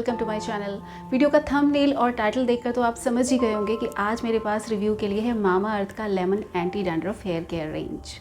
Welcome to my channel. Video का thumbnail और title देखकर तो आप समझ ही गए होंगे कि आज मेरे पास रिव्यू के लिए है मामा अर्थ का lemon anti dandruff hair care range.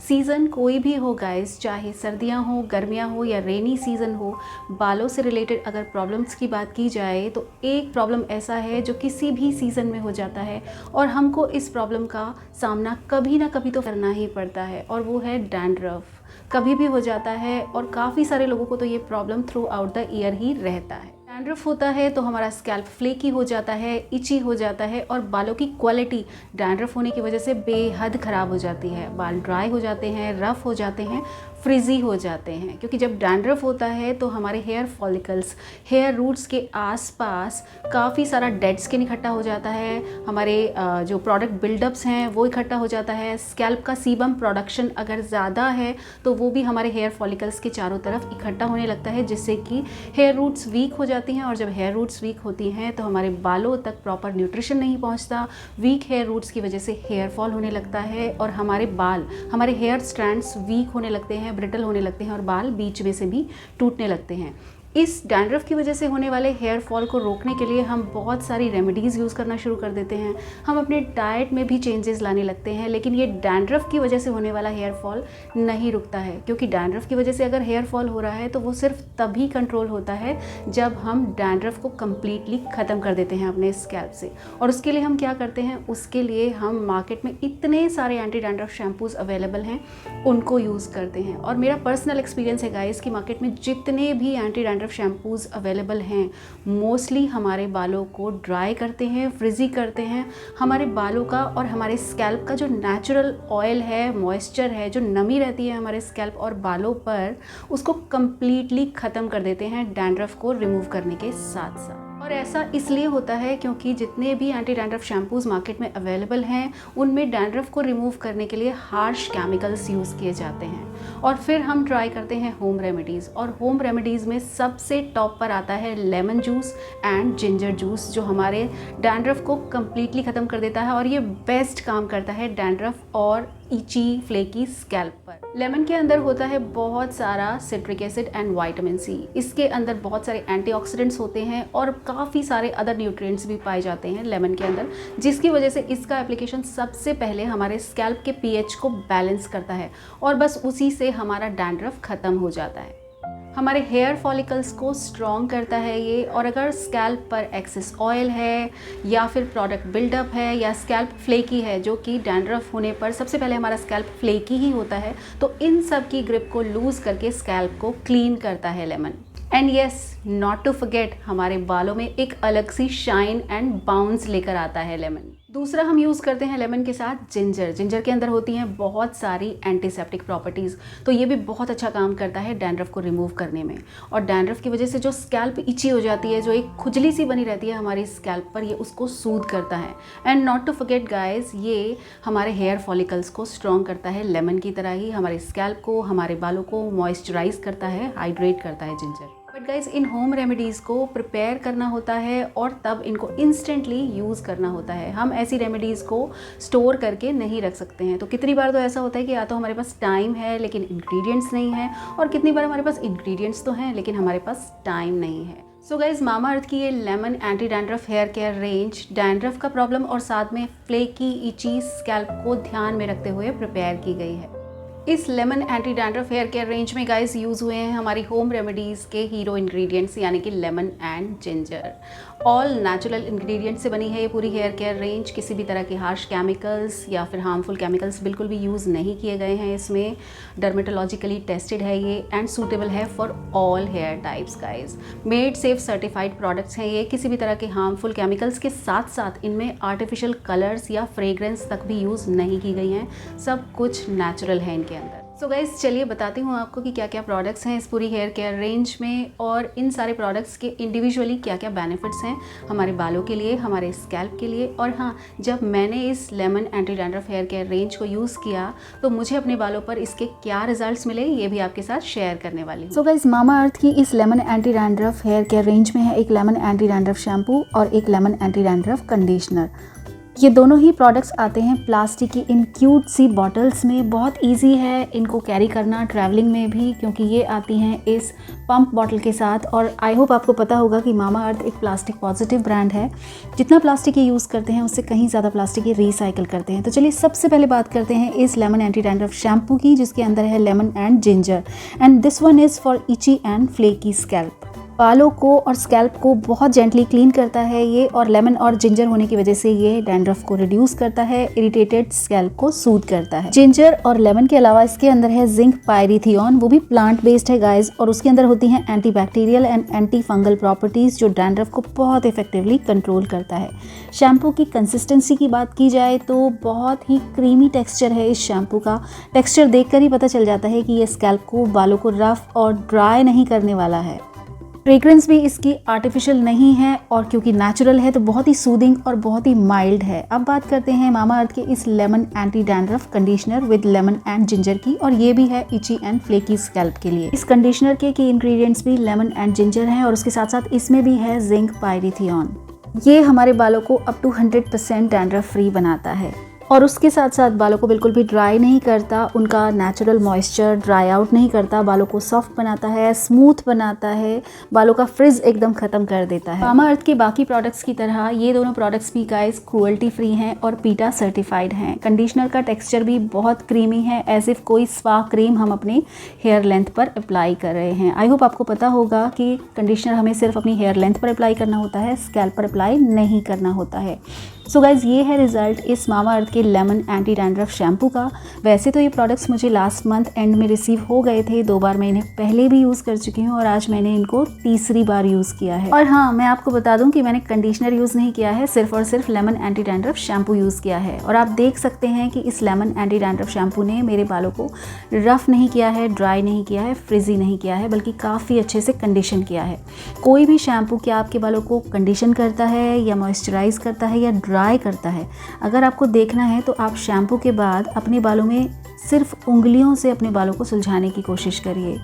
Season कोई भी हो गाइस, चाहे सर्दियां हो, गर्मियां हो या रेनी सीज़न हो, बालों से रिलेटेड अगर प्रॉब्लम्स की बात की जाए तो एक प्रॉब्लम ऐसा है जो किसी भी सीज़न में हो जाता है और हमको इस प्रॉब्लम का सामना कभी ना कभी तो करना ही पड़ता है, और वो है डैंड्रफ। कभी भी हो जाता है और काफ़ी सारे लोगों को तो ये problem throughout the year ही रहता है। डैंड्रफ होता है तो हमारा स्कैल्प फ्लेकी हो जाता है, इची हो जाता है और बालों की क्वालिटी डैंड्रफ होने की वजह से बेहद ख़राब हो जाती है। बाल ड्राई हो जाते हैं, रफ़ हो जाते हैं, फ्रिजी हो जाते हैं, क्योंकि जब डैंड्रफ होता है तो हमारे हेयर फॉलिकल्स, हेयर रूट्स के आसपास काफ़ी सारा डेड स्किन इकट्ठा हो जाता है, हमारे जो प्रोडक्ट बिल्डअप्स हैं वो इकट्ठा हो जाता है। स्कैल्प का सीबम प्रोडक्शन अगर ज़्यादा है तो वो भी हमारे हेयर फॉलिकल्स के चारों तरफ इकट्ठा होने लगता है, जिससे कि हेयर रूट्स वीक हो जाती हैं। और जब हेयर रूट्स वीक होती हैं तो हमारे बालों तक प्रॉपर न्यूट्रिशन नहीं पहुंचता। वीक हेयर रूट्स की वजह से हेयर फॉल होने लगता है और हमारे बाल, हमारे हेयर स्ट्रैंड्स वीक होने लगते हैं, ब्रिटल होने लगते हैं और बाल बीच में से भी टूटने लगते हैं। इस डैंड्रफ की वजह से होने वाले हेयर फॉल को रोकने के लिए हम बहुत सारी रेमेडीज़ यूज़ करना शुरू कर देते हैं। हम अपने डाइट में भी चेंजेस लाने लगते हैं, लेकिन ये डैंड्रफ की वजह से होने वाला हेयर फॉल नहीं रुकता है, क्योंकि डैंड्रफ की वजह से अगर हेयर फॉल हो रहा है तो वो सिर्फ तभी कंट्रोल होता है जब हम डैंड्रफ को कम्प्लीटली ख़त्म कर देते हैं अपने स्कैल्प से। और उसके लिए हम क्या करते हैं, उसके लिए हम मार्केट में इतने सारे एंटी डैंड्रफ शैम्पूज़ अवेलेबल हैं, उनको यूज़ करते हैं। और मेरा पर्सनल एक्सपीरियंस है गाइस कि मार्केट में जितने भी एंटी डैंड्रफ शैम्पूज़ अवेलेबल हैं मोस्टली हमारे बालों को ड्राई करते हैं, फ्रिजी करते हैं। हमारे बालों का और हमारे स्कैल्प का जो नेचुरल ऑयल है, मॉइस्चर है, जो नमी रहती है हमारे स्कैल्प और बालों पर, उसको कम्प्लीटली ख़त्म कर देते हैं डैंड्रफ को रिमूव करने के साथ साथ। और ऐसा इसलिए होता है क्योंकि जितने भी एंटी डैंड्रफ शैम्पूज़ मार्केट में अवेलेबल हैं उनमें डैंड्रफ को रिमूव करने के लिए हार्श केमिकल्स यूज़ किए जाते हैं। और फिर हम ट्राई करते हैं होम रेमेडीज़, और होम रेमेडीज़ में सबसे टॉप पर आता है lemon juice and ginger juice, जो हमारे डैंड्रफ को कम्प्लीटली ख़त्म कर देता है और ये बेस्ट काम करता है डैंड्रफ और इची फ्लेकी स्कैल्प पर। लेमन के अंदर होता है बहुत सारा citric acid and vitamin C. इसके अंदर बहुत सारे एंटीऑक्सीडेंट्स होते हैं और काफ़ी सारे अदर न्यूट्रिएंट्स भी पाए जाते हैं लेमन के अंदर, जिसकी वजह से इसका एप्लीकेशन सबसे पहले हमारे स्कैल्प के पीएच को बैलेंस करता है और बस उसी से हमारा डैंड्रफ ख़त्म हो जाता है। हमारे हेयर फॉलिकल्स को स्ट्रॉन्ग करता है ये। और अगर स्कैल्प पर एक्सेस ऑयल है या फिर प्रोडक्ट बिल्डअप है या स्कैल्प फ्लेकी है, जो कि डैंड्रफ होने पर सबसे पहले हमारा स्कैल्प फ्लेकी ही होता है, तो इन सब की ग्रिप को लूज़ करके स्कैल्प को क्लीन करता है lemon. And yes, not to forget, हमारे बालों में एक अलग सी शाइन एंड बाउंस लेकर आता है लेमन। दूसरा हम यूज़ करते हैं लेमन के साथ जिंजर। जिंजर के अंदर होती हैं बहुत सारी एंटीसेप्टिक प्रॉपर्टीज़, तो ये भी बहुत अच्छा काम करता है डैंड्रफ को रिमूव करने में। और डैंड्रफ की वजह से जो स्कैल्प इची हो जाती है, जो एक खुजली सी बनी रहती है हमारी स्कैल्प पर, ये उसको सूद करता है। And not to forget guys, ये हमारे हेयर फॉलिकल्स को स्ट्रॉन्ग करता है लेमन की तरह ही। हमारे स्कैल्प को, हमारे बालों को मॉइस्चराइज करता है, हाइड्रेट करता है ginger. But guys, in home remedies को प्रिपेयर करना होता है और तब इनको इंस्टेंटली यूज़ करना होता है। हम ऐसी रेमेडीज़ को स्टोर करके नहीं रख सकते हैं। तो कितनी बार तो ऐसा होता है कि या तो हमारे पास टाइम है लेकिन इंग्रेडिएंट्स नहीं है, और कितनी बार हमारे पास इंग्रेडिएंट्स तो हैं लेकिन हमारे पास टाइम नहीं है। सो गाइज, मामा अर्थ की ये lemon anti dandruff hair care range dandruff का प्रॉब्लम और साथ में फ्लेकी इची स्कैल्प को ध्यान में रखते हुए प्रिपेयर की गई है। इस lemon anti dandruff hair care range में गाइस यूज़ हुए हैं हमारी होम रेमेडीज़ के हीरो इंग्रेडिएंट्स, यानी कि lemon and ginger. All natural ingredients से बनी है ये पूरी हेयर केयर रेंज। किसी भी तरह के हार्श केमिकल्स या फिर हार्मफुल केमिकल्स बिल्कुल भी यूज़ नहीं किए गए हैं इसमें। डर्मेटोलॉजिकली टेस्टेड है ये एंड सूटेबल है for all hair types guys. Made safe certified products हैं ये। किसी भी तरह के हार्मफुल केमिकल्स के साथ साथ इनमें आर्टिफिशियल कलर्स या फ्रेग्रेंस तक भी यूज़ नहीं की गई हैं। सब कुछ नेचुरल है इनके अंदर। सो गाइस, चलिए बताती हूँ आपको कि क्या क्या प्रोडक्ट्स हैं इस पूरी हेयर केयर रेंज में, और इन सारे प्रोडक्ट्स के इंडिविजुअली क्या क्या बेनिफिट्स हैं हमारे बालों के लिए, हमारे स्कैल्प के लिए। और हाँ, जब मैंने इस lemon anti dandruff hair care range को यूज़ किया तो मुझे अपने बालों पर इसके क्या रिजल्ट्स मिले, ये भी आपके साथ शेयर करने वाली हूँ। सो गाइस, मामा अर्थ की इस lemon anti dandruff hair care range में है एक लेमन एंटी डैंड्रफ शैम्पू और एक लेमन एंटी डैंड्रफ कंडीशनर। ये दोनों ही प्रोडक्ट्स आते हैं प्लास्टिक की इन क्यूट सी बॉटल्स में। बहुत इजी है इनको कैरी करना ट्रैवलिंग में भी, क्योंकि ये आती हैं इस पंप बॉटल के साथ। और आई होप आपको पता होगा कि मामा अर्थ एक प्लास्टिक पॉजिटिव ब्रांड है। जितना प्लास्टिक ये यूज़ करते हैं उससे कहीं ज़्यादा प्लास्टिक ये रिसाइकिल करते हैं। तो चलिए सबसे पहले बात करते हैं इस लेमन एंटी डैंड्रफ शैम्पू की, जिसके अंदर है lemon and ginger, and this one is for itchy and flaky scalp. बालों को और स्कैल्प को बहुत जेंटली क्लीन करता है ये, और लेमन और जिंजर होने की वजह से ये डैंड्रफ को रिड्यूस करता है, इरिटेटेड स्कैल्प को सूद करता है। जिंजर और लेमन के अलावा इसके अंदर है जिंक पायरीथियोन, वो भी प्लांट बेस्ड है गाइस, और उसके अंदर होती हैं antibacterial and anti fungal properties जो डैंड्रफ को बहुत इफेक्टिवली कंट्रोल करता है। शैम्पू की कंसिस्टेंसी की बात की जाए तो बहुत ही क्रीमी टेक्सचर है इस शैम्पू का। टेक्सचर देखकर ही पता चल जाता है कि ये स्कैल्प को, बालों को रफ और ड्राई नहीं करने वाला है। फ्रेग्रेंस भी इसकी आर्टिफिशियल नहीं है, और क्योंकि नेचुरल है तो बहुत ही सूदिंग और बहुत ही माइल्ड है। अब बात करते हैं मामा अर्थ के इस lemon anti dandruff conditioner with lemon and ginger की, और ये भी है इची एंड फ्लेकी स्कैल्प के लिए। इस कंडीशनर के इंग्रेडिएंट्स भी लेमन एंड जिंजर हैं, और उसके साथ साथ इसमें भी है जिंक पायरीथियोन। ये हमारे बालों को अप टू 100% डैंड्रफ फ्री बनाता है, और उसके साथ साथ बालों को बिल्कुल भी ड्राई नहीं करता, उनका नेचुरल मॉइस्चर ड्राई आउट नहीं करता, बालों को सॉफ्ट बनाता है, स्मूथ बनाता है, बालों का फ्रिज एकदम ख़त्म कर देता है। मामा अर्थ के बाकी प्रोडक्ट्स की तरह ये दोनों प्रोडक्ट्स भी गाइस क्रूअल्टी फ्री हैं और पीटा सर्टिफाइड हैं। कंडीशनर का टेक्सचर भी बहुत क्रीमी है, एज इफ कोई स्पा क्रीम हम अपने हेयर लेंथ पर अप्लाई कर रहे हैं। आई होप आपको पता होगा कि कंडीशनर हमें सिर्फ अपनी हेयर लेंथ पर अप्लाई करना होता है, स्कैल्प पर अप्लाई नहीं करना होता है। सो गाइज ये है रिजल्ट इस मामा अर्थ के लेमन एंटी डैंड्रफ शैम्पू का। वैसे तो ये प्रोडक्ट्स मुझे लास्ट मंथ एंड में रिसीव हो गए थे, 2 बार मैं इन्हें पहले भी यूज़ कर चुकी हूँ, और आज मैंने इनको तीसरी बार यूज़ किया है। और हाँ, मैं आपको बता दूं कि मैंने कंडीशनर यूज़ नहीं किया है, सिर्फ और सिर्फ lemon anti dandruff shampoo use किया है। और आप देख सकते हैं कि इस लेमन एंटी डैंड्रफ शैम्पू ने मेरे बालों को रफ़ नहीं किया है, ड्राई नहीं किया है, फ्रिजी नहीं किया है, बल्कि काफ़ी अच्छे से कंडीशन किया है। कोई भी शैम्पू क्या आपके बालों को कंडीशन करता है या मॉइस्चराइज करता है या ड्राई करता है? अगर आपको देखना है तो आप शैम्पू के बाद अपने बालों में सिर्फ उंगलियों से अपने बालों को सुलझाने की कोशिश करिए।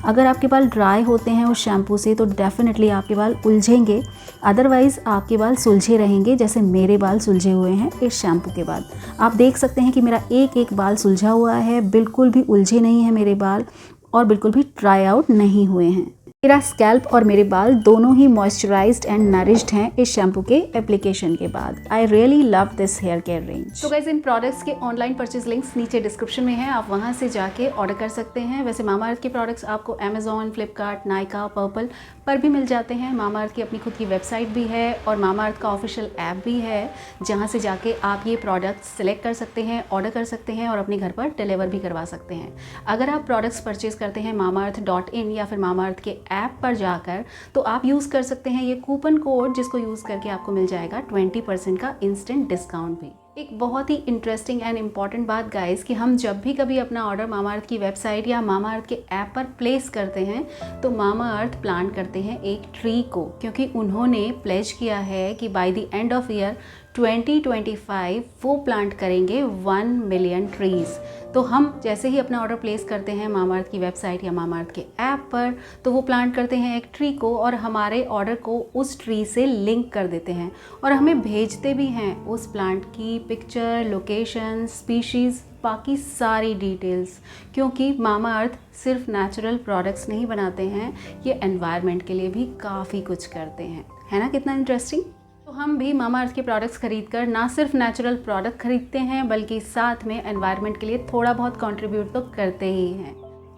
अगर आपके बाल ड्राई होते हैं उस शैम्पू से तो डेफिनेटली आपके बाल उलझेंगे, अदरवाइज़ आपके बाल सुलझे रहेंगे, जैसे मेरे बाल सुलझे हुए हैं इस शैम्पू के बाद। आप देख सकते हैं कि मेरा एक एक बाल सुलझा हुआ है, बिल्कुल भी उलझे नहीं है मेरे बाल, और बिल्कुल भी ड्राई आउट नहीं हुए हैं। मेरा स्कैल्प और मेरे बाल दोनों ही मॉइस्चराइज्ड एंड नरिश्ड हैं इस शैम्पू के एप्लीकेशन के बाद। I really love this hair care range. तो गाइस इन प्रोडक्ट्स के ऑनलाइन परचेज लिंक्स नीचे डिस्क्रिप्शन में है, आप वहां से जाके ऑर्डर कर सकते हैं। वैसे मामा अर्थ के प्रोडक्ट्स आपको अमेजॉन, फ्लिपकार्ट, नायका, पर्पल पर भी मिल जाते हैं। मामा अर्थ की अपनी खुद की वेबसाइट भी है, और मामा अर्थ का ऑफिशियल ऐप भी है, जहाँ से जाके आप ये प्रोडक्ट्स सिलेक्ट कर सकते हैं, ऑर्डर कर सकते हैं और अपने घर पर डिलीवर भी करवा सकते हैं। अगर आप प्रोडक्ट्स परचेज करते हैं mamaearth.in या फिर मामा अर्थ के ऐप पर जाकर, तो आप यूज़ कर सकते हैं ये कूपन कोड, जिसको यूज़ करके आपको मिल जाएगा 20% का इंस्टेंट डिस्काउंट भी। एक बहुत ही इंटरेस्टिंग एंड इम्पॉर्टेंट बात गाइस, कि हम जब भी कभी अपना ऑर्डर मामा अर्थ की वेबसाइट या मामा अर्थ के ऐप पर प्लेस करते हैं तो मामा अर्थ प्लान करते हैं एक ट्री को, क्योंकि उन्होंने प्लेज किया है कि by the end of year 2025 वो प्लांट करेंगे 1 मिलियन ट्रीज़। तो हम जैसे ही अपना ऑर्डर प्लेस करते हैं मामा अर्थ की वेबसाइट या मामा अर्थ के ऐप पर, तो वो प्लांट करते हैं एक ट्री को, और हमारे ऑर्डर को उस ट्री से लिंक कर देते हैं, और हमें भेजते भी हैं उस प्लांट की पिक्चर, लोकेशन, स्पीशीज़, बाकी सारी डिटेल्स। क्योंकि मामा अर्थ सिर्फ नेचुरल प्रोडक्ट्स नहीं बनाते हैं, ये एनवायरनमेंट के लिए भी काफ़ी कुछ करते हैं। है ना कितना इंटरेस्टिंग? तो हम भी मामा अर्थ के प्रोडक्ट्स खरीदकर ना सिर्फ नेचुरल प्रोडक्ट खरीदते हैं, बल्कि साथ में एनवायरनमेंट के लिए थोड़ा बहुत कंट्रीब्यूट तो करते ही हैं।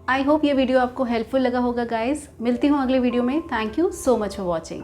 आई होप ये वीडियो आपको हेल्पफुल लगा होगा गाइस। मिलती हूँ अगले वीडियो में। Thank you so much for watching.